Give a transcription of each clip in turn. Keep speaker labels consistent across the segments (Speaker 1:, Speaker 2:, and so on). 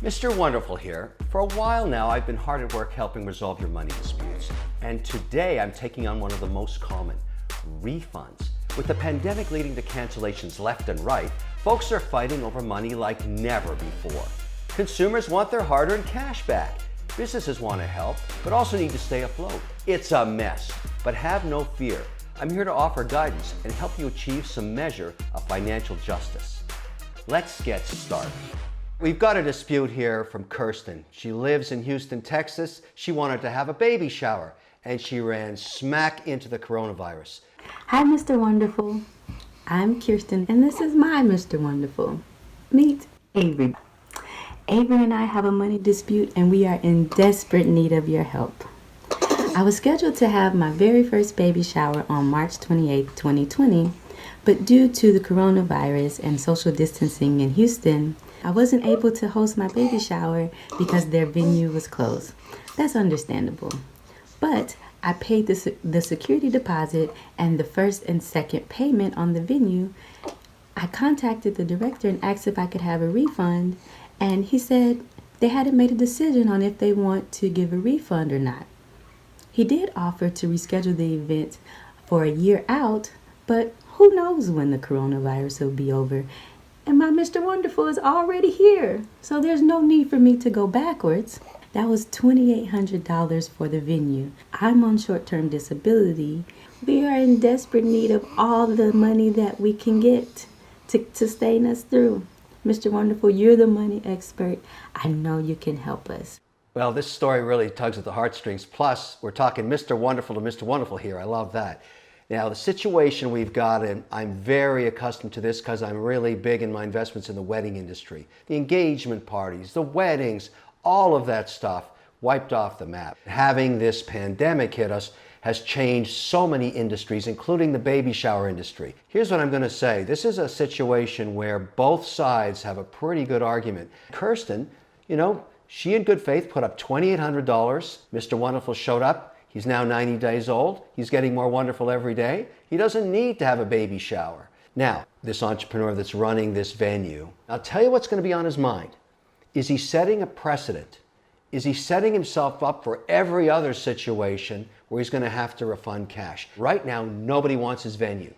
Speaker 1: Mr. Wonderful here. For a while now, I've been hard at work helping resolve your money disputes. And today I'm taking on one of the most common, refunds. With the pandemic leading to cancellations left and right, folks are fighting over money like never before. Consumers want their hard-earned cash back. Businesses want to help, but also need to stay afloat. It's a mess, but have no fear. I'm here to offer guidance and help you achieve some measure of financial justice. Let's get started. We've got a dispute here from Kirsten. She lives in Houston, Texas. She wanted to have a baby shower, and she ran smack into the coronavirus.
Speaker 2: Hi, Mr. Wonderful. I'm Kirsten, and this is my Mr. Wonderful. Meet Avery. Avery and I have a money dispute, and we are in desperate need of your help. I was scheduled to have my very first baby shower on March 28, 2020, but due to the coronavirus and social distancing in Houston, I wasn't able to host my baby shower because their venue was closed. That's understandable. But I paid the security deposit and the first and second payment on the venue. I contacted the director and asked if I could have a refund, and he said they hadn't made a decision on if they want to give a refund or not. He did offer to reschedule the event for a year out, but who knows when the coronavirus will be over. And my Mr. Wonderful is already here, so there's no need for me to go backwards. That was $2,800 for the venue. I'm on short-term disability. We are in desperate need of all the money that we can get to sustain us through. Mr. Wonderful, you're the money expert. I know you can help us.
Speaker 1: Well, this story really tugs at the heartstrings. Plus, we're talking Mr. Wonderful to Mr. Wonderful here. I love that. Now, the situation we've got, and I'm very accustomed to this because I'm really big in my investments in the wedding industry. The engagement parties, the weddings, all of that stuff wiped off the map. Having this pandemic hit us has changed so many industries, including the baby shower industry. Here's what I'm going to say. This is a situation where both sides have a pretty good argument. Kirsten, she in good faith put up $2,800. Mr. Wonderful showed up. He's now 90 days old. He's getting more wonderful every day. He doesn't need to have a baby shower. Now, this entrepreneur that's running this venue, I'll tell you what's going to be on his mind. Is he setting a precedent? Is he setting himself up for every other situation where he's going to have to refund cash? Right now, nobody wants his venue,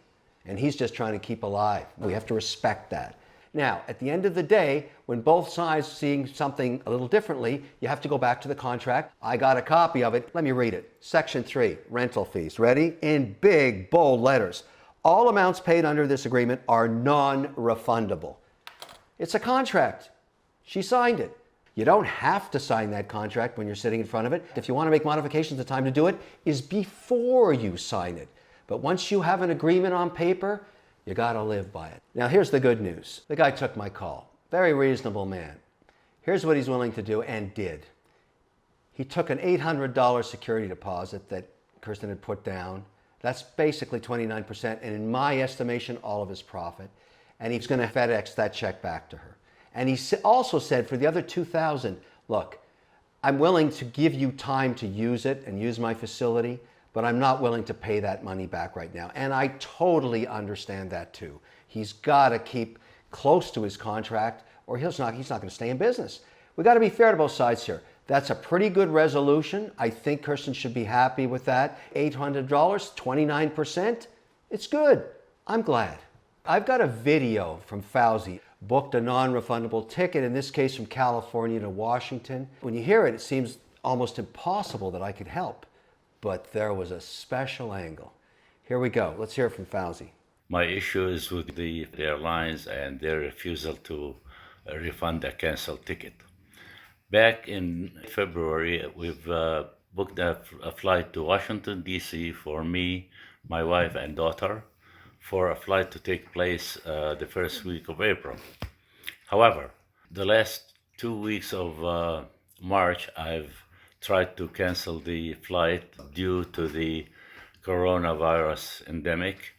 Speaker 1: and he's just trying to keep alive. We have to respect that. Now, at the end of the day, when both sides seeing something a little differently, you have to go back to the contract. I got a copy of it. Let me read it. Section 3, rental fees. Ready? In big, bold letters. All amounts paid under this agreement are non-refundable. It's a contract. She signed it. You don't have to sign that contract when you're sitting in front of it. If you want to make modifications, the time to do it is before you sign it. But once you have an agreement on paper, you gotta live by it. Now here's the good news. The guy took my call. Very reasonable man. Here's what he's willing to do and did. He took an $800 security deposit that Kirsten had put down. That's basically 29%, and in my estimation, all of his profit. And he's gonna FedEx that check back to her. And he also said for the other $2,000, look, I'm willing to give you time to use it and use my facility, but I'm not willing to pay that money back right now. And I totally understand that too. He's got to keep close to his contract or he's not going to stay in business. We got to be fair to both sides here. That's a pretty good resolution. I think Kirsten should be happy with that. $800, 29%. It's good. I'm glad. I've got a video from FAWZI. Booked a non-refundable ticket, in this case from California to Washington. When you hear it, it seems almost impossible that I could help. But there was a special angle. Here we go. Let's hear it from FAWZI.
Speaker 3: My issue is with the airlines and their refusal to refund a canceled ticket. Back in February, we've booked a flight to Washington, D.C. for me, my wife, and daughter for a flight to take place the first week of April. However, the last 2 weeks of March, I've tried to cancel the flight due to the coronavirus endemic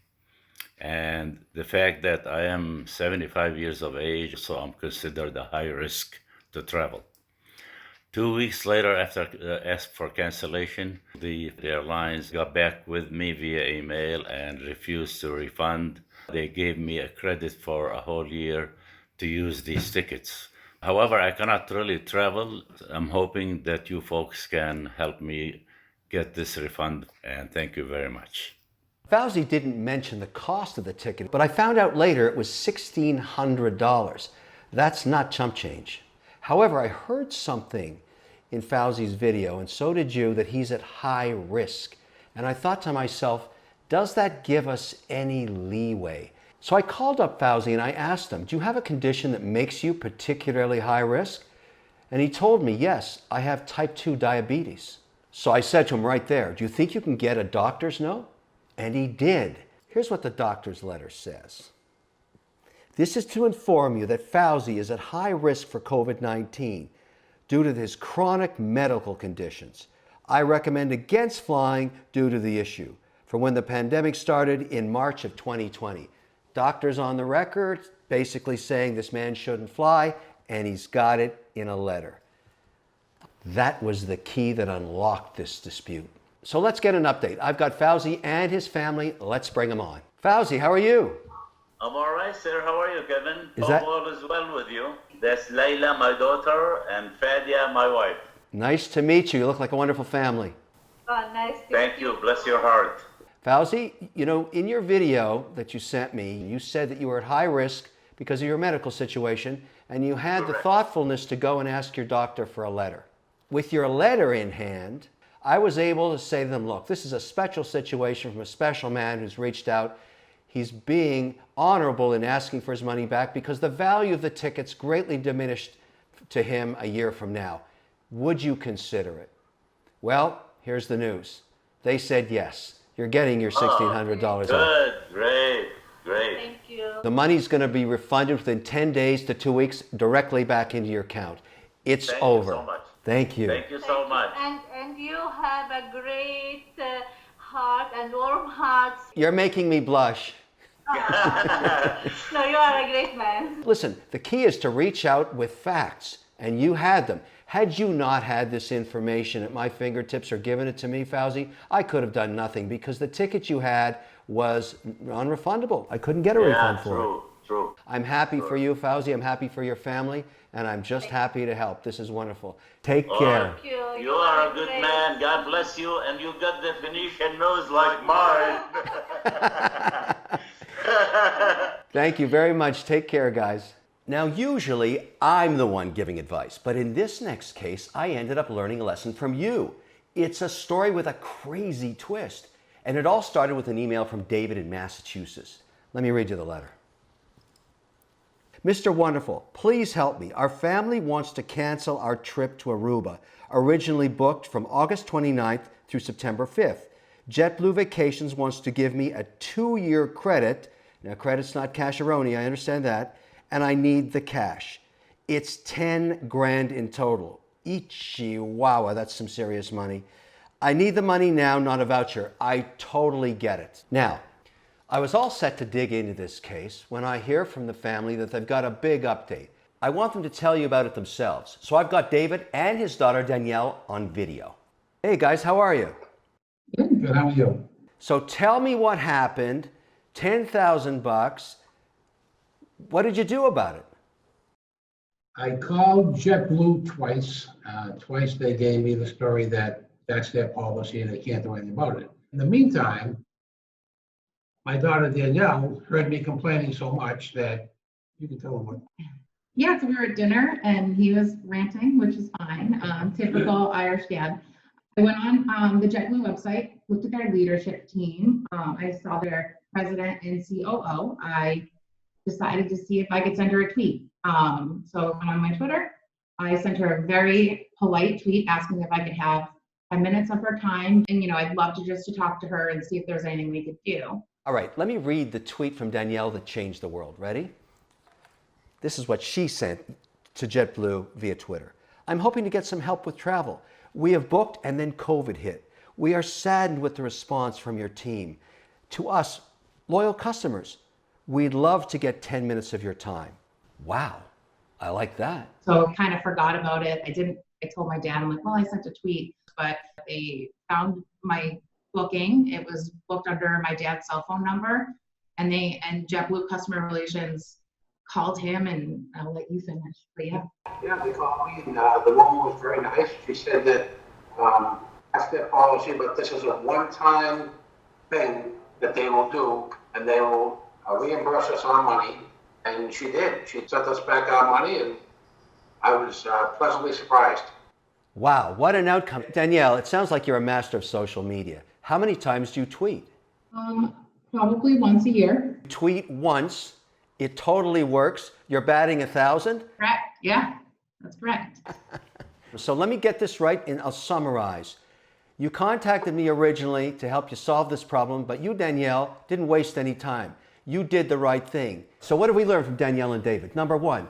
Speaker 3: and the fact that I am 75 years of age, so I'm considered a high risk to travel. 2 weeks later, after asked for cancellation, the airlines got back with me via email and refused to refund. They gave me a credit for a whole year to use these tickets. However, I cannot really travel. I'm hoping that you folks can help me get this refund, and thank you very much.
Speaker 1: FAWZI didn't mention the cost of the ticket, but I found out later it was $1,600. That's not chump change. However, I heard something in FAWZI's video, and so did you, that he's at high risk. And I thought to myself, does that give us any leeway? So I called up FAWZI and I asked him, do you have a condition that makes you particularly high risk? And he told me, yes, I have type 2 diabetes. So I said to him right there, do you think you can get a doctor's note? And he did. Here's what the doctor's letter says. This is to inform you that FAWZI is at high risk for COVID-19 due to his chronic medical conditions. I recommend against flying due to the issue from when the pandemic started in March of 2020. Doctors on the record basically saying this man shouldn't fly, and he's got it in a letter. That was the key that unlocked this dispute. So let's get an update. I've got FAWZI and his family. Let's bring them on. FAWZI, how are you?
Speaker 4: I'm all right, sir. How are you, Kevin?
Speaker 1: Is that-
Speaker 4: All is well with you. That's Layla, my daughter, and Fadia, my wife.
Speaker 1: Nice to meet you. You look like a wonderful family.
Speaker 5: Nice to
Speaker 4: Thank
Speaker 5: meet
Speaker 4: you. Bless your heart.
Speaker 1: FAWZI, you know, in your video that you sent me, you said that you were at high risk because of your medical situation, and you had the
Speaker 4: Correct.
Speaker 1: thoughtfulness to go and ask your doctor for a letter. With your letter in hand, I was able to say to them, look, this is a special situation from a special man who's reached out. He's being honorable in asking for his money back because the value of the ticket's greatly diminished to him a year from now. Would you consider it? Well, here's the news. They said yes. You're getting your $1,600 off.
Speaker 4: Good. Great. Great.
Speaker 5: Thank you.
Speaker 1: The money's going to be refunded within 10 days to 2 weeks directly back into your account. It's
Speaker 4: Thank you
Speaker 1: over.
Speaker 4: so much.
Speaker 1: Thank you.
Speaker 4: Thank you so much.
Speaker 5: And you have a great heart and warm heart.
Speaker 1: You're making me blush.
Speaker 5: No, you are a great man.
Speaker 1: Listen, the key is to reach out with facts, and you had them. Had you not had this information at my fingertips or given it to me, FAWZI, I could have done nothing because the ticket you had was non-refundable. I couldn't get a refund for it.
Speaker 4: True.
Speaker 1: I'm happy for you, FAWZI. I'm happy for your family, and I'm just happy to help. This is wonderful. Take care.
Speaker 5: Thank you.
Speaker 4: You are a good
Speaker 5: great.
Speaker 4: man. God bless you. And you got the Phoenician nose like mine.
Speaker 1: Thank you very much. Take care, guys. Now, usually I'm the one giving advice, but in this next case, I ended up learning a lesson from you. It's a story with a crazy twist, and it all started with an email from David in Massachusetts. Let me read you the letter. Mr. Wonderful, please help me. Our family wants to cancel our trip to Aruba, originally booked from August 29th through September 5th. JetBlue Vacations wants to give me a 2-year credit. Now, credit's not cash-a-roni, I understand that. And I need the cash. It's 10 grand in total. Chihuahua, that's some serious money. I need the money now, not a voucher. I totally get it. Now, I was all set to dig into this case when I hear from the family that they've got a big update. I want them to tell you about it themselves. So I've got David and his daughter Danielle on video. Hey guys, how are you?
Speaker 6: Good, how are you?
Speaker 1: So tell me what happened. $10,000. What did you do about it?
Speaker 6: I called JetBlue twice. Twice they gave me the story that that's their policy and they can't do anything about it. In the meantime, my daughter Danielle heard me complaining so much that you can tell them what.
Speaker 7: Yeah, so we were at dinner and he was ranting, which is fine. Typical Irish dad. I went on the JetBlue website, looked at their leadership team. I saw their president and COO. I decided to see if I could send her a tweet. So I went on my Twitter. I sent her a very polite tweet asking if I could have 5 minutes of her time. And, you know, I'd love to just to talk to her and see if there's anything we could do.
Speaker 1: All right, let me read the tweet from Danielle that changed the world. Ready? This is what she sent to JetBlue via Twitter. I'm hoping to get some help with travel. We have booked and then COVID hit. We are saddened with the response from your team. To us, loyal customers, we'd love to get 10 minutes of your time. Wow, I like that.
Speaker 7: So kind of forgot about it. I told my dad, I'm like, well, I sent a tweet, but they found my booking. It was booked under my dad's cell phone number, and JetBlue customer relations called him, and I'll let you finish. But yeah.
Speaker 6: Yeah, they called me, and the woman was very nice. She said that that's their policy, but this is a one-time thing that they will do, and they will reimburse us our money. And she did. She sent us back our money, and I was pleasantly surprised.
Speaker 1: Wow, what an outcome. Danielle, it sounds like you're a master of social media. How many times do you tweet?
Speaker 7: Probably once a year.
Speaker 1: Tweet once, it totally works. You're batting 1,000?
Speaker 7: Correct. Yeah, that's correct.
Speaker 1: So let me get this right and I'll summarize. You contacted me originally to help you solve this problem, but you, Danielle, didn't waste any time. You did the right thing. So what did we learn from Danielle and David? Number one,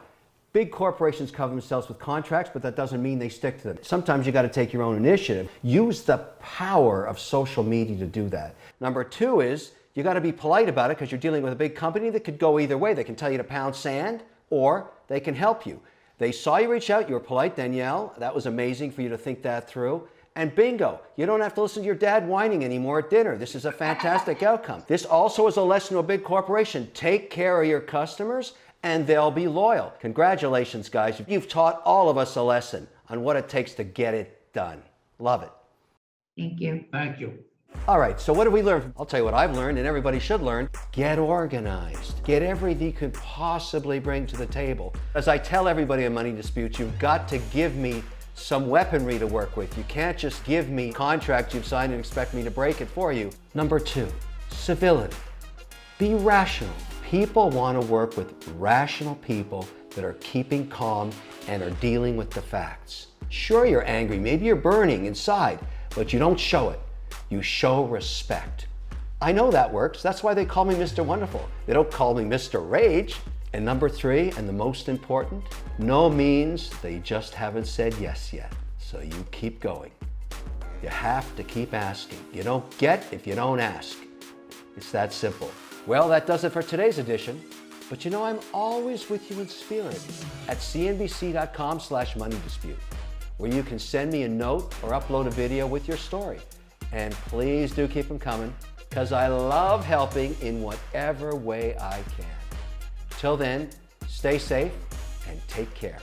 Speaker 1: big corporations cover themselves with contracts, but that doesn't mean they stick to them. Sometimes you got to take your own initiative. Use the power of social media to do that. Number two is you got to be polite about it because you're dealing with a big company that could go either way. They can tell you to pound sand or they can help you. They saw you reach out. You were polite, Danielle. That was amazing for you to think that through. And bingo, you don't have to listen to your dad whining anymore at dinner. This is a fantastic outcome. This also is a lesson to a big corporation. Take care of your customers and they'll be loyal. Congratulations, guys. You've taught all of us a lesson on what it takes to get it done. Love it.
Speaker 7: Thank you.
Speaker 6: Thank you.
Speaker 1: All right, so what have we learned? I'll tell you what I've learned, and everybody should learn. Get organized. Get everything you could possibly bring to the table. As I tell everybody in money disputes, you've got to give me some weaponry to work with. You can't just give me contracts you've signed and expect me to break it for you. Number two, civility. Be rational. People want to work with rational people that are keeping calm and are dealing with the facts. Sure, you're angry, maybe you're burning inside, but you don't show it. You show respect. I know that works. That's why they call me Mr. Wonderful. They don't call me Mr. Rage. And number three, and the most important, no means they just haven't said yes yet. So you keep going. You have to keep asking. You don't get if you don't ask. It's that simple. Well, that does it for today's edition. But you know, I'm always with you in spirit at cnbc.com/moneydispute, where you can send me a note or upload a video with your story. And please do keep them coming, because I love helping in whatever way I can. Till then, stay safe and take care.